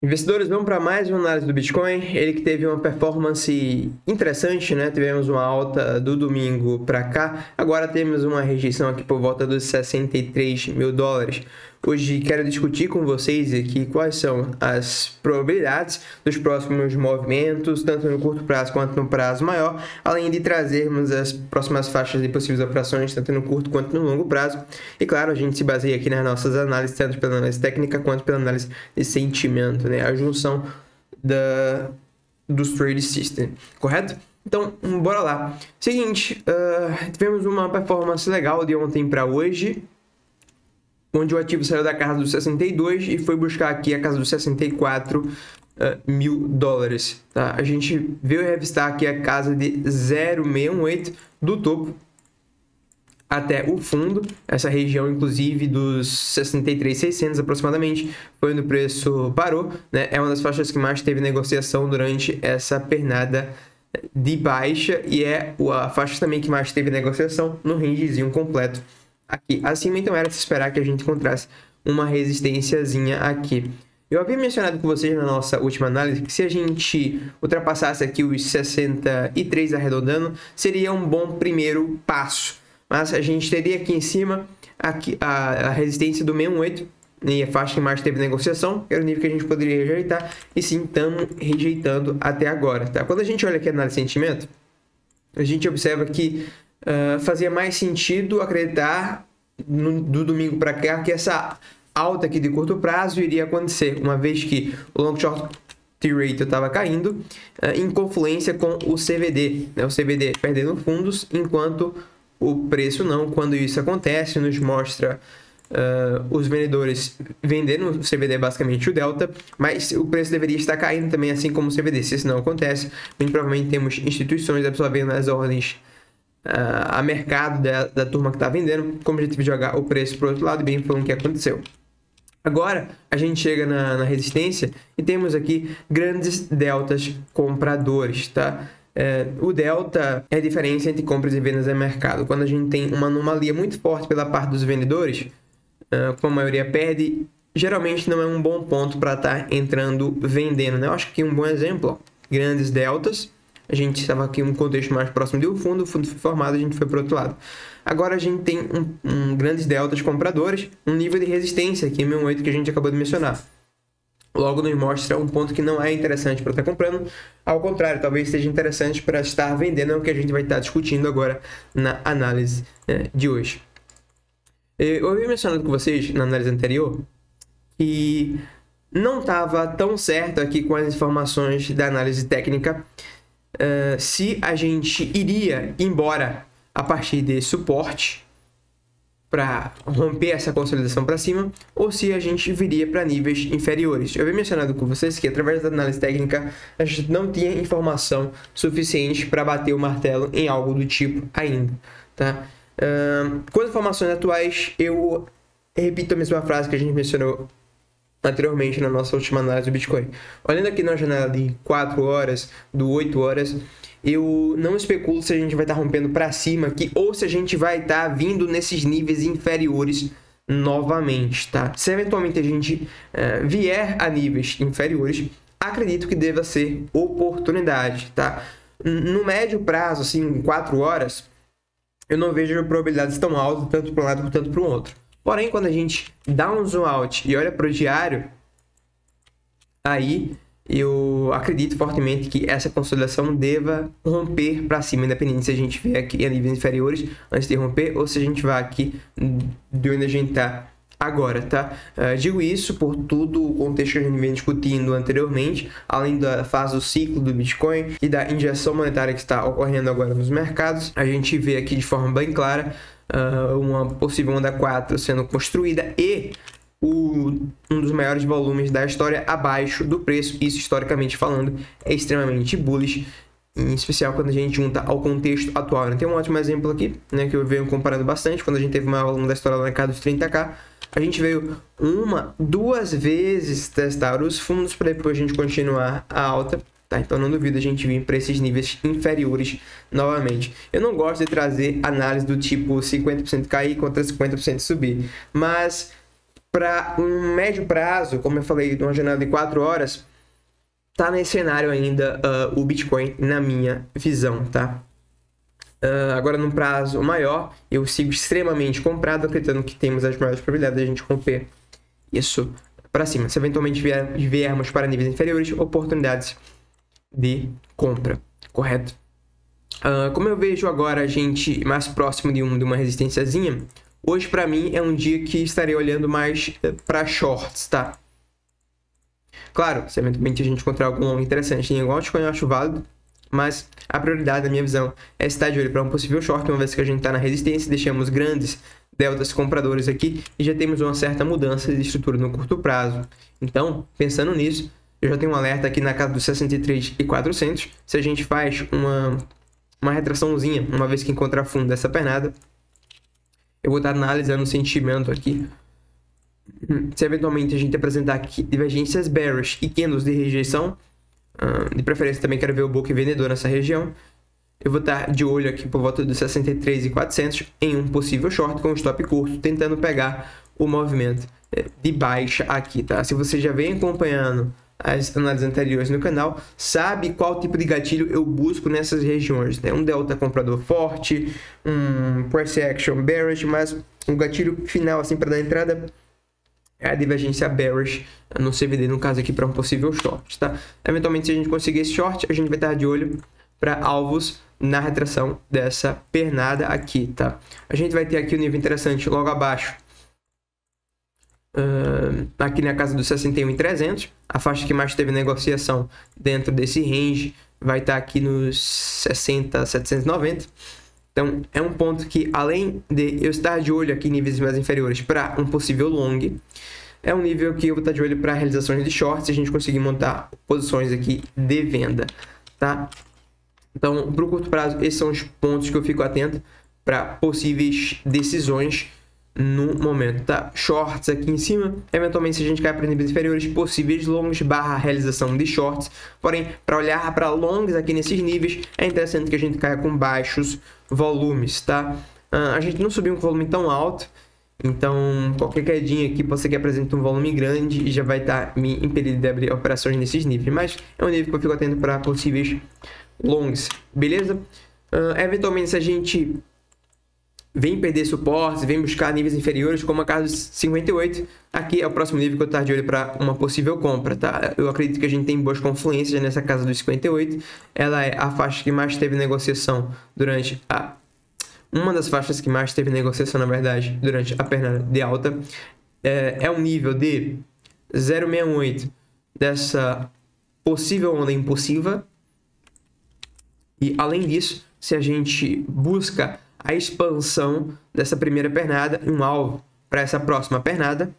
Investidores, vamos para mais uma análise do Bitcoin. Ele que teve uma performance interessante, né? Tivemos uma alta do domingo para cá. Agora temos uma rejeição aqui por volta dos 63 mil dólares. Hoje quero discutir com vocês aqui quais são as probabilidades dos próximos movimentos, tanto no curto prazo quanto no prazo maior, além de trazermos as próximas faixas de possíveis operações, tanto no curto quanto no longo prazo. E claro, a gente se baseia aqui nas nossas análises, tanto pela análise técnica quanto pela análise de sentimento, né? A junção dos trade system, correto? Então, bora lá. Seguinte, tivemos uma performance legal de ontem para hoje, onde o ativo saiu da casa dos 62 e foi buscar aqui a casa dos 64 mil dólares. Tá? A gente veio revistar aqui a casa de 0,618 do topo até o fundo, essa região inclusive dos 63.600 aproximadamente, foi onde o preço parou, né? É uma das faixas que mais teve negociação durante essa pernada de baixa e é a faixa também que mais teve negociação no rangezinho completo aqui acima, então era de se esperar que a gente encontrasse uma resistênciazinha aqui. Eu havia mencionado com vocês na nossa última análise que se a gente ultrapassasse aqui os 63 arredondando, seria um bom primeiro passo. Mas a gente teria aqui em cima aqui a resistência do 618, e a faixa que mais teve negociação, que era o nível que a gente poderia rejeitar, e sim, estamos rejeitando até agora. Tá? Quando a gente olha aqui a análise de sentimento, a gente observa que fazia mais sentido acreditar do domingo para cá que essa alta aqui de curto prazo iria acontecer, uma vez que o long short T-rate estava caindo em confluência com o CVD, né? O CVD perdendo fundos, enquanto o preço não. Quando isso acontece, nos mostra os vendedores vendendo o CVD, basicamente o Delta, mas o preço deveria estar caindo também, assim como o CVD. Se isso não acontece, muito provavelmente temos instituições absorvendo as ordens a mercado da turma que está vendendo, como objetivo de jogar o preço para o outro lado, e bem foi o que aconteceu. Agora a gente chega na resistência e temos aqui grandes deltas compradores, tá? O delta é a diferença entre compras e vendas no mercado. Quando a gente tem uma anomalia muito forte pela parte dos vendedores, como a maioria perde, geralmente não é um bom ponto para estar entrando vendendo, né? Eu acho que um bom exemplo, ó, grandes deltas. A gente estava aqui em um contexto mais próximo do fundo, o fundo foi formado, a gente foi para o outro lado. Agora a gente tem grandes deltas compradores, um nível de resistência aqui em 1.8 que a gente acabou de mencionar. Logo nos mostra um ponto que não é interessante para estar comprando, ao contrário, talvez seja interessante para estar vendendo, é o que a gente vai estar discutindo agora na análise de hoje. Eu havia mencionado com vocês na análise anterior que não estava tão certo aqui com as informações da análise técnica se a gente iria embora a partir de suporte para romper essa consolidação para cima, ou se a gente viria para níveis inferiores. Eu havia mencionado com vocês que através da análise técnica a gente não tinha informação suficiente para bater o martelo em algo do tipo ainda, tá? Com as informações atuais, eu repito a mesma frase que a gente mencionou anteriormente na nossa última análise do Bitcoin. Olhando aqui na janela de 4 horas, do 8 horas, eu não especulo se a gente vai estar rompendo para cima aqui ou se a gente vai estar vindo nesses níveis inferiores novamente, tá? Se eventualmente a gente vier a níveis inferiores, acredito que deva ser oportunidade, tá? No médio prazo, assim, 4 horas, eu não vejo probabilidades tão altas, tanto para um lado quanto para o outro. Porém, quando a gente dá um zoom out e olha para o diário, aí eu acredito fortemente que essa consolidação deva romper para cima, independente se a gente vier aqui a níveis inferiores antes de romper ou se a gente vai aqui de onde a gente está agora, tá? Digo isso por todo o contexto que a gente vem discutindo anteriormente, além da fase do ciclo do Bitcoin e da injeção monetária que está ocorrendo agora nos mercados. A gente vê aqui de forma bem clara uma possível onda 4 sendo construída e um dos maiores volumes da história abaixo do preço. Isso, historicamente falando, é extremamente bullish, em especial quando a gente junta ao contexto atual. Tem um ótimo exemplo aqui, né, que eu venho comparando bastante. Quando a gente teve o maior volume da história lá na casa dos 30k, a gente veio duas vezes testar os fundos para depois a gente continuar a alta. Tá, então não duvido a gente vir para esses níveis inferiores novamente. Eu não gosto de trazer análise do tipo 50% cair contra 50% subir, mas para um médio prazo, como eu falei, uma janela de 4 horas, tá nesse cenário ainda o Bitcoin, na minha visão, tá? Agora, num prazo maior, eu sigo extremamente comprado, acreditando que temos as maiores probabilidades de a gente romper isso para cima. Se eventualmente viermos para níveis inferiores, oportunidades de compra, correto? Como eu vejo agora a gente mais próximo de uma resistênciazinha, hoje para mim é um dia que estarei olhando mais para shorts, tá? Claro, se eventualmente a gente encontrar algum long interessante em igual eu acho válido, mas a prioridade, na minha visão, é estar de olho para um possível short, uma vez que a gente está na resistência, deixamos grandes deltas compradores aqui e já temos uma certa mudança de estrutura no curto prazo. Então, pensando nisso, eu já tenho um alerta aqui na casa dos 63.400. Se a gente faz uma retraçãozinha, uma vez que encontrar fundo dessa pernada, eu vou estar analisando o sentimento aqui. Se eventualmente a gente apresentar aqui divergências bearish e candles de rejeição, de preferência também quero ver o book vendedor nessa região, eu vou estar de olho aqui por volta dos 63.400 em um possível short com stop curto, tentando pegar o movimento de baixa aqui, tá? Se você já vem acompanhando as análises anteriores no canal, sabe qual tipo de gatilho eu busco nessas regiões, né? Um delta comprador forte, um price action bearish, mas um gatilho final assim para dar entrada é a divergência bearish no CVD, no caso aqui para um possível short, tá? Eventualmente, se a gente conseguir esse short, a gente vai estar de olho para alvos na retração dessa pernada aqui, tá? A gente vai ter aqui um nível interessante logo abaixo, aqui na casa dos 61.300, a faixa que mais teve negociação dentro desse range vai estar aqui nos 60.790. Então, é um ponto que, além de eu estar de olho aqui em níveis mais inferiores para um possível long, é um nível que eu vou estar de olho para realizações de shorts e a gente conseguir montar posições aqui de venda, tá? Então, para o curto prazo, esses são os pontos que eu fico atento para possíveis decisões no momento, tá? Shorts aqui em cima, eventualmente se a gente cair para níveis inferiores, possíveis longs barra realização de shorts. Porém, para olhar para longs aqui nesses níveis, é interessante que a gente caia com baixos volumes, tá? A gente não subiu um volume tão alto, então qualquer quedinha aqui pode ser que apresente um volume grande e já vai estar me impedindo de abrir operações nesses níveis, mas é um nível que eu fico atento para possíveis longs, beleza? Eventualmente, se a gente vem perder suportes, vem buscar níveis inferiores, como a casa dos 58, aqui é o próximo nível que eu estou de olho para uma possível compra, tá? Eu acredito que a gente tem boas confluências nessa casa dos 58, ela é a faixa que mais teve negociação durante uma das faixas que mais teve negociação, na verdade, durante a pernada de alta. É um nível de 0,68 dessa possível onda impulsiva. E, além disso, se a gente busca a expansão dessa primeira pernada, um alvo para essa próxima pernada,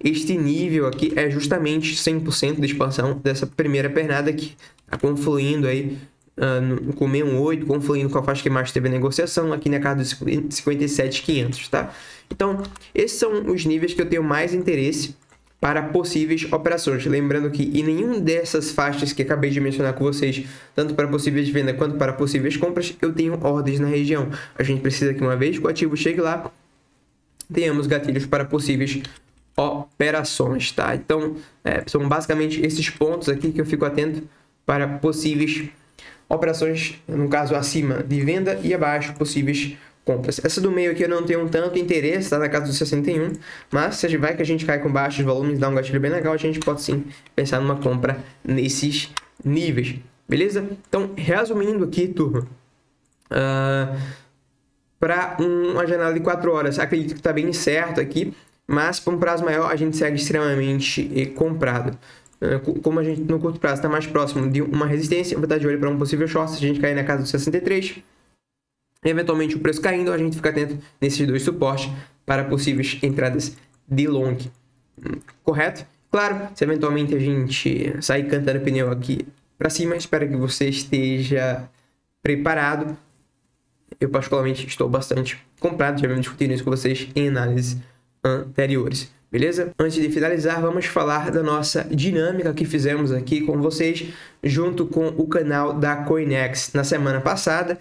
este nível aqui é justamente 100% de expansão dessa primeira pernada que está confluindo aí com 68, confluindo com a faixa que mais teve negociação aqui na casa dos 57.500, tá? Então, esses são os níveis que eu tenho mais interesse para possíveis operações. Lembrando que em nenhum dessas faixas que acabei de mencionar com vocês, tanto para possíveis vendas quanto para possíveis compras, eu tenho ordens na região. A gente precisa que uma vez que o ativo chegue lá, tenhamos gatilhos para possíveis operações, tá? Então, são basicamente esses pontos aqui que eu fico atento para possíveis operações, no caso acima de venda e abaixo possíveis compras. Essa do meio aqui eu não tenho tanto interesse, tá na casa dos 61, mas se vai que a gente cai com baixos volumes, dá um gatilho bem legal, a gente pode sim pensar numa compra nesses níveis, beleza? Então, resumindo aqui, turma, para uma janela de 4 horas, acredito que está bem certo aqui, mas para um prazo maior a gente segue extremamente comprado. Como a gente no curto prazo está mais próximo de uma resistência, eu vou estar de olho para um possível short. Se a gente cair na casa dos 63, eventualmente o preço caindo, a gente fica atento nesses dois suportes para possíveis entradas de long, correto? Claro, se eventualmente a gente sair cantando pneu aqui para cima, espero que você esteja preparado. Eu particularmente estou bastante comprado, já vamos discutir isso com vocês em análises anteriores. Beleza? Antes de finalizar, vamos falar da nossa dinâmica que fizemos aqui com vocês, junto com o canal da Coinex na semana passada.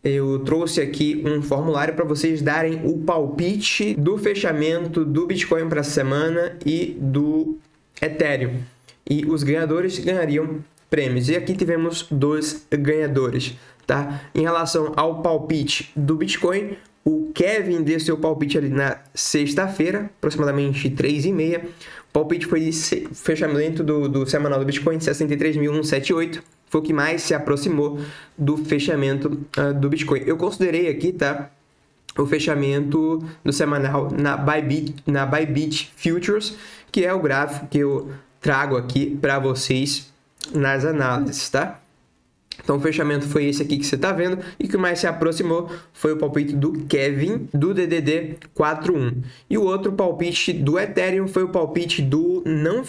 eu trouxe aqui um formulário para vocês darem o palpite do fechamento do Bitcoin para essa semana e do Ethereum. E os ganhadores ganhariam prêmios. E aqui tivemos 2 ganhadores, tá? Em relação ao palpite do Bitcoin, o Kevin deu seu palpite ali na sexta-feira, aproximadamente 3h30. O palpite foi de fechamento do semanal do Bitcoin, 63.178. Foi o que mais se aproximou do fechamento do Bitcoin. Eu considerei aqui, tá, o fechamento do semanal na Bybit Futures, que é o gráfico que eu trago aqui para vocês nas análises, tá? Então o fechamento foi esse aqui que você está vendo, e o que mais se aproximou foi o palpite do Kevin, do DDD 41. E o outro palpite do Ethereum foi o palpite do... Não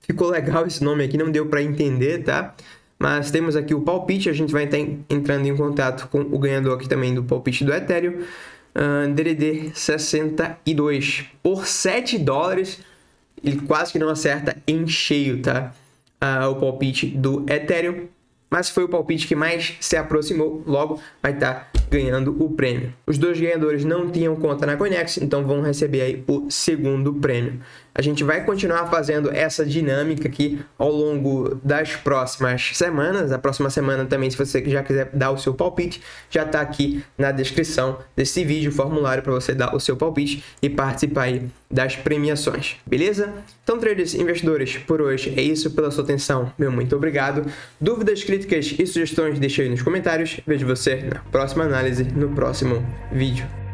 ficou legal esse nome aqui, não deu para entender, tá? Mas temos aqui o palpite, a gente vai estar entrando em contato com o ganhador aqui também do palpite do Ethereum, DDD 62. Por $7, ele quase que não acerta em cheio, tá? O palpite do Ethereum, mas foi o palpite que mais se aproximou, logo vai estar ganhando o prêmio. Os 2 ganhadores não tinham conta na Coinex, então vão receber aí o segundo prêmio. A gente vai continuar fazendo essa dinâmica aqui ao longo das próximas semanas. A próxima semana também, se você já quiser dar o seu palpite, já está aqui na descrição desse vídeo o formulário para você dar o seu palpite e participar aí das premiações, beleza? Então, traders, investidores, por hoje é isso. Pela sua atenção, meu muito obrigado. Dúvidas, críticas e sugestões, deixe aí nos comentários. Vejo você na próxima análise, no próximo vídeo.